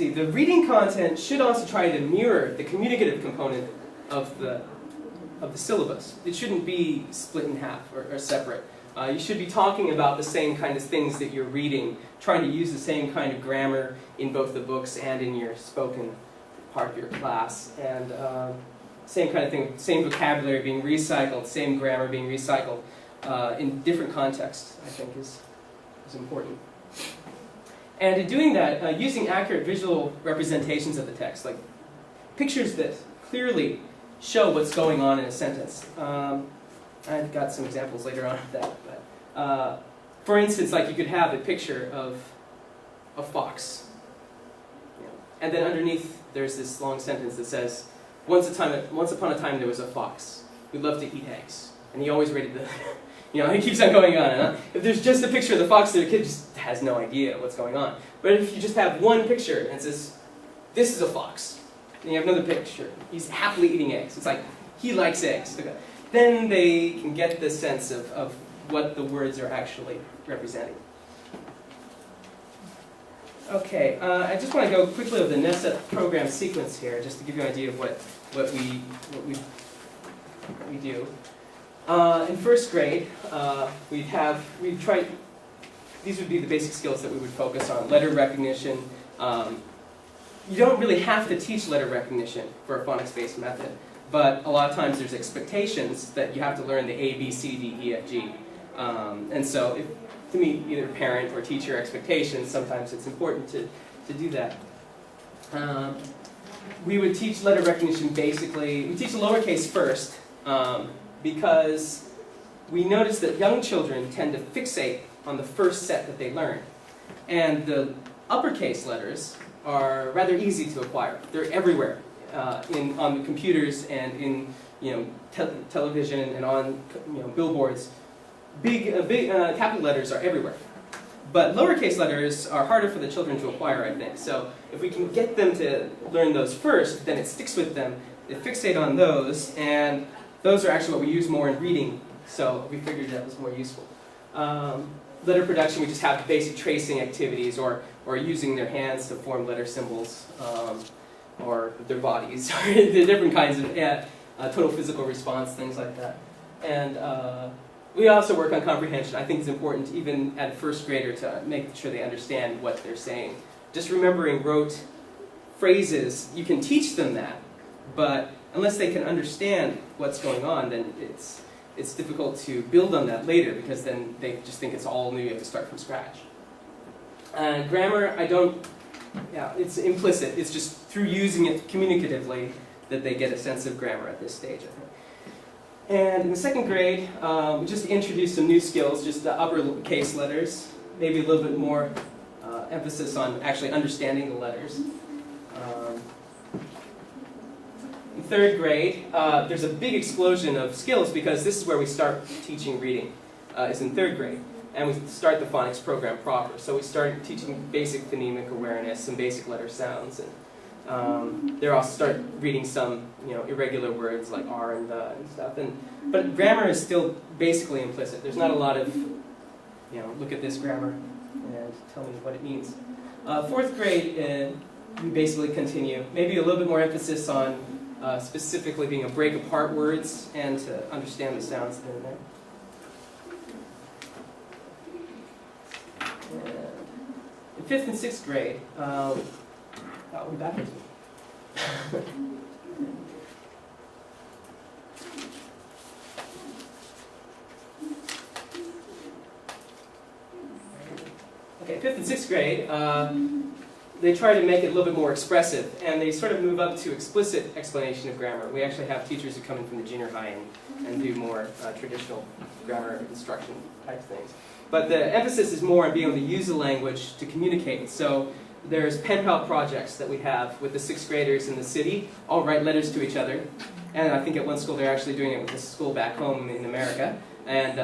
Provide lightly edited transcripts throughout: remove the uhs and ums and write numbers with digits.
see, the reading content should also try to mirror the communicative component of the syllabus. It shouldn't be split in half or separate. You should be talking about the same kind of things that you're reading, trying to use the same kind of grammar in both the books and in your spoken part of your class. And same kind of thing, same vocabulary being recycled, same grammar being recycled in different contexts, I think is important. And in doing that, using accurate visual representations of the text, like pictures that clearly show what's going on in a sentence. I've got some examples later on of that. But, for instance, like you could have a picture of a fox. And then underneath there's this long sentence that says, once upon a time there was a fox who loved to eat eggs. And he always rated the, it keeps on going on. Huh? If there's just a picture of the fox, the kid just has no idea what's going on. But if you just have one picture and it says, this is a fox, and you have another picture, he's happily eating eggs. It's like, he likes eggs. Okay. Then they can get the sense of what the words are actually representing. Okay, I just want to go quickly over the NESEP program sequence here, just to give you an idea of what we do. In first grade, these would be the basic skills that we would focus on. Letter recognition. You don't really have to teach letter recognition for a phonics-based method, but a lot of times there's expectations that you have to learn the A, B, C, D, E, F, G. And so to meet either parent or teacher expectations, sometimes it's important to do that. We would teach letter recognition basically, we teach the lowercase first, because we notice that young children tend to fixate on the first set that they learn. And the uppercase letters are rather easy to acquire. They're everywhere on the computers and in television and on billboards. Big capital letters are everywhere. But lowercase letters are harder for the children to acquire, I think. So if we can get them to learn those first, then it sticks with them. They fixate on those, and those are actually what we use more in reading. So we figured that was more useful. Letter production, we just have basic tracing activities, or using their hands to form letter symbols, or their bodies, or the different kinds of total physical response, things like that. And we also work on comprehension. I think it's important, even at a first grader, to make sure they understand what they're saying. Just remembering rote phrases, you can teach them that, but unless they can understand what's going on, then it's difficult to build on that later, because then they just think it's all new, you have to start from scratch. Grammar, it's implicit. It's just through using it communicatively that they get a sense of grammar at this stage, I think. And in the second grade, we just introduced some new skills, just the uppercase letters, maybe a little bit more emphasis on actually understanding the letters. In third grade, there's a big explosion of skills because this is where we start teaching reading, is in third grade. And we start the phonics program proper. So we start teaching basic phonemic awareness, some basic letter sounds, and they'll also start reading some irregular words like R and the and stuff. But grammar is still basically implicit. There's not a lot of, look at this grammar and tell me what it means. Fourth grade, we basically continue. Maybe a little bit more emphasis on specifically being able to break apart words and to understand the sounds that are in there. In fifth and sixth grade, we're backwards. Okay, fifth and sixth grade, they try to make it a little bit more expressive, and they sort of move up to explicit explanation of grammar. We actually have teachers who come in from the junior high and do more traditional grammar instruction type things. But the emphasis is more on being able to use the language to communicate. So there's pen pal projects that we have with the sixth graders in the city, all write letters to each other. And I think at one school they're actually doing it with a school back home in America. And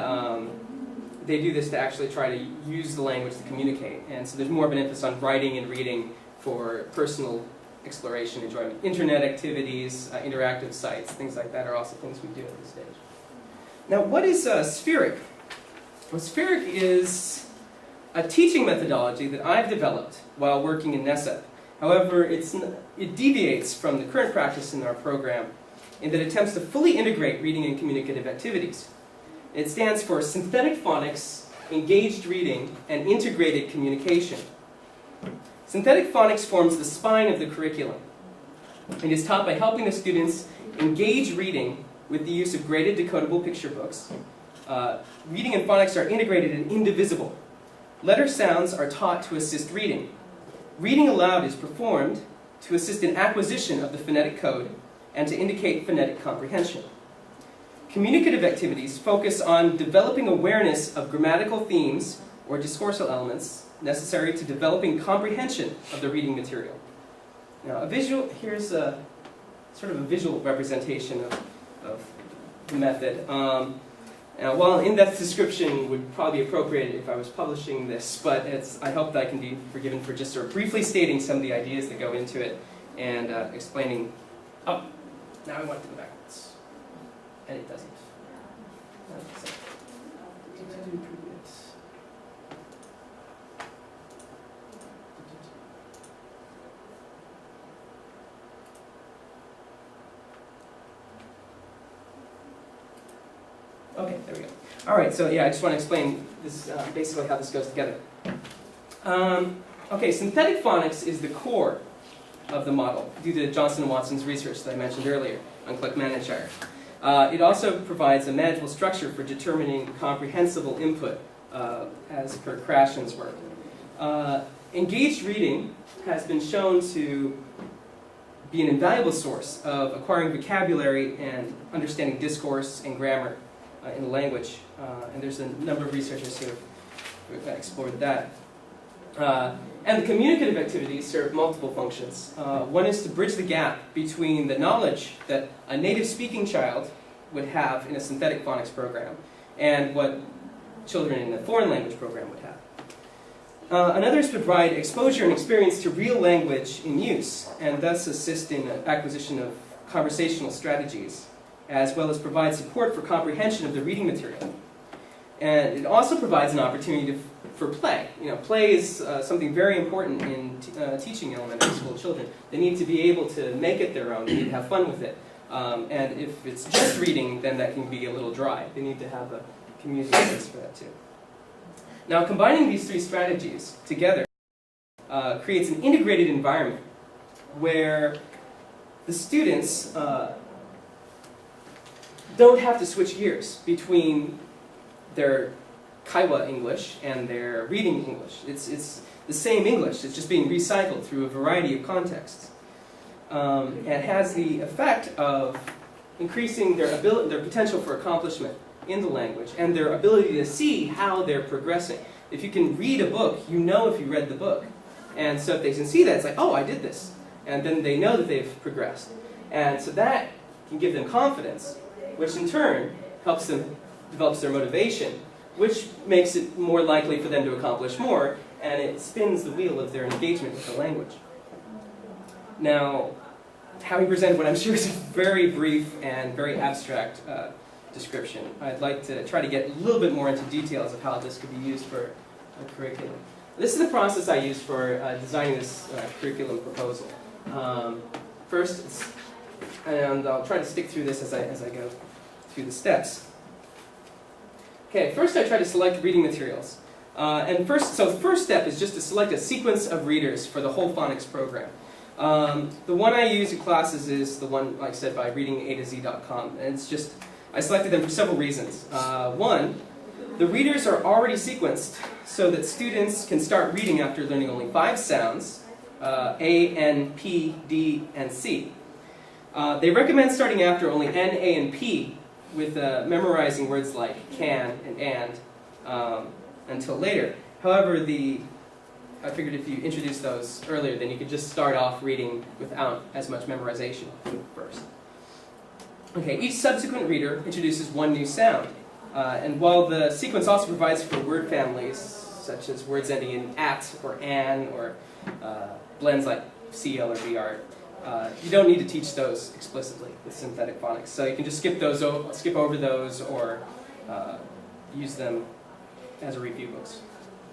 they do this to actually try to use the language to communicate. And so there's more of an emphasis on writing and reading for personal exploration, enjoyment. Internet activities, interactive sites, things like that are also things we do at this stage. Now, what is SPHERIC? Well, SPHERIC is a teaching methodology that I've developed while working in NESEP. However, it deviates from the current practice in our program in that it attempts to fully integrate reading and communicative activities. It stands for Synthetic Phonics, Engaged Reading, and Integrated Communication. Synthetic Phonics forms the spine of the curriculum. It is taught by helping the students engage reading with the use of graded decodable picture books. Reading and phonics are integrated and indivisible. Letter sounds are taught to assist reading. Reading aloud is performed to assist in acquisition of the phonetic code and to indicate phonetic comprehension. Communicative activities focus on developing awareness of grammatical themes or discursive elements necessary to developing comprehension of the reading material. Now, here's a sort of a visual representation of the method. Now, while in-depth description would probably be appropriate if I was publishing this, but I hope that I can be forgiven for just sort of briefly stating some of the ideas that go into it and explaining. Oh, now I want it to go backwards. And it doesn't. Okay, there we go. All right, so yeah, I just want to explain this, basically how this goes together. Okay, synthetic phonics is the core of the model due to Johnson & Watson's research that I mentioned earlier on Kleckmann-Shire. It also provides a manageable structure for determining comprehensible input as per Krashen's work. Engaged reading has been shown to be an invaluable source of acquiring vocabulary and understanding discourse and grammar in the language, and there's a number of researchers who have explored that. And the communicative activities serve multiple functions. One is to bridge the gap between the knowledge that a native speaking child would have in a synthetic phonics program and what children in a foreign language program would have. Another is to provide exposure and experience to real language in use and thus assist in acquisition of conversational strategies, as well as provide support for comprehension of the reading material. And it also provides an opportunity for play. You know, play is something very important in teaching elementary school children. They need to be able to make it their own. They need to have fun with it. And if it's just reading, then that can be a little dry. They need to have a community space for that too. Now, combining these three strategies together creates an integrated environment where the students don't have to switch gears between their Kaiwa English and their reading English. It's the same English, it's just being recycled through a variety of contexts. And it has the effect of increasing their potential for accomplishment in the language and their ability to see how they're progressing. If you can read a book, you know if you read the book. And so if they can see that, it's like, oh, I did this. And then they know that they've progressed. And so that can give them confidence, which in turn helps them develop their motivation, which makes it more likely for them to accomplish more, and it spins the wheel of their engagement with the language. Now, having presented what I'm sure is a very brief and very abstract description, I'd like to try to get a little bit more into details of how this could be used for a curriculum. This is the process I used for designing this curriculum proposal. First, and I'll try to stick through this as I go through the steps. Okay, first I try to select reading materials. So the first step is just to select a sequence of readers for the whole phonics program. The one I use in classes is the one, like I said, by readingatozee.com. And it's just, I selected them for several reasons. One, the readers are already sequenced so that students can start reading after learning only 5 sounds, A, N, P, D, and C. They recommend starting after only N, A, and P with memorizing words like can and until later. However, I figured if you introduce those earlier, then you could just start off reading without as much memorization first. Okay, each subsequent reader introduces one new sound. And while the sequence also provides for word families, such as words ending in at or an, or blends like CL or BR, you don't need to teach those explicitly with synthetic phonics. So you can just skip over those, or use them as a review books.